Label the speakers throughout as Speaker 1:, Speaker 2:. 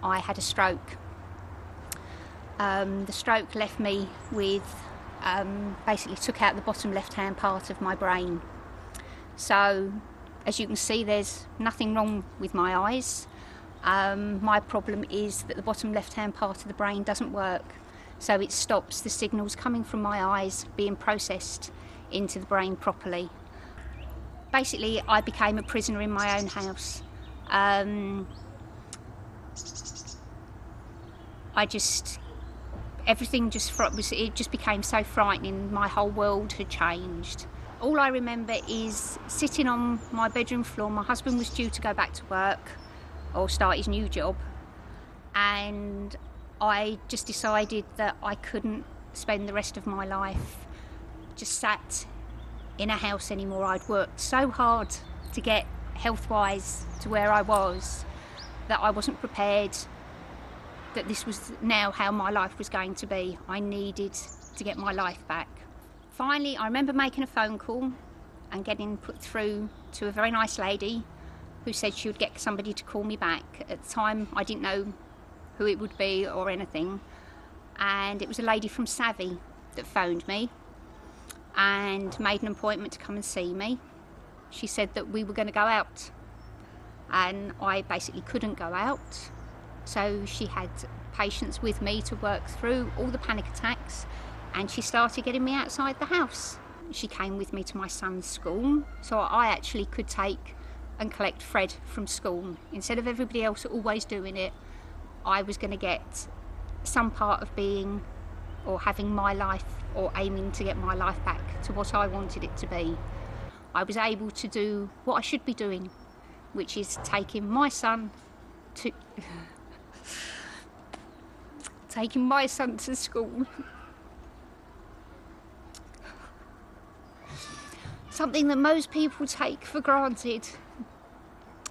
Speaker 1: I had a stroke. The stroke left me with, basically took out the bottom left-hand part of my brain. So, as you can see, there's nothing wrong with my eyes. My problem is that the bottom left-hand part of the brain doesn't work, so it stops the signals coming from my eyes being processed into the brain properly. Basically, I became a prisoner in my own house. It just became so frightening. My whole world had changed. All I remember is sitting on my bedroom floor. My husband was due to go back to work or start his new job, and I just decided that I couldn't spend the rest of my life just sat in a house anymore. I'd worked so hard to get health-wise to where I was that I wasn't prepared that this was now how my life was going to be. I needed to get my life back. Finally, I remember making a phone call and getting put through to a very nice lady who said she would get somebody to call me back. At the time, I didn't know who it would be or anything, and it was a lady from SAVI that phoned me and made an appointment to come and see me. She said that we were going to go out, and I basically couldn't go out. So she had patients with me to work through all the panic attacks, and she started getting me outside the house. She came with me to my son's school, so I actually could take and collect Fred from school. Instead of everybody else always doing it, I was going to get some part of being or having my life or aiming to get my life back to what I wanted it to be. I was able to do what I should be doing, which is taking my son to school. Something that most people take for granted.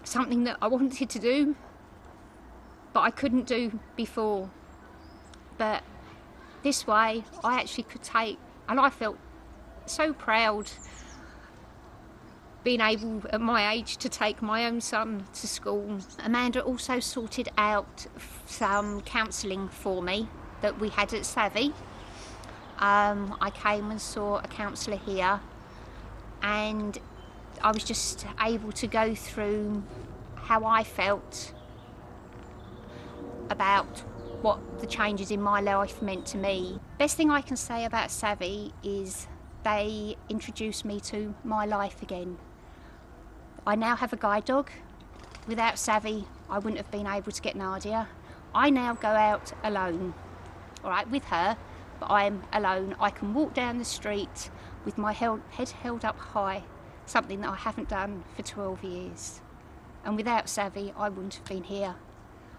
Speaker 1: Something that I wanted to do, but I couldn't do before. But this way, I actually could take, and I felt so proud being able at my age to take my own son to school. Amanda also sorted out some counselling for me that we had at SAVI. I came and saw a counsellor here, and I was just able to go through how I felt about what the changes in my life meant to me. Best thing I can say about SAVI is they introduced me to my life again. I now have a guide dog. Without SAVI, I wouldn't have been able to get Nadia. I now go out alone, all right, with her, but I'm alone. I can walk down the street with my head held up high, something that I haven't done for 12 years. And without SAVI, I wouldn't have been here.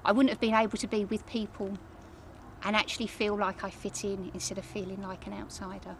Speaker 1: I wouldn't have been able to be with people and actually feel like I fit in instead of feeling like an outsider.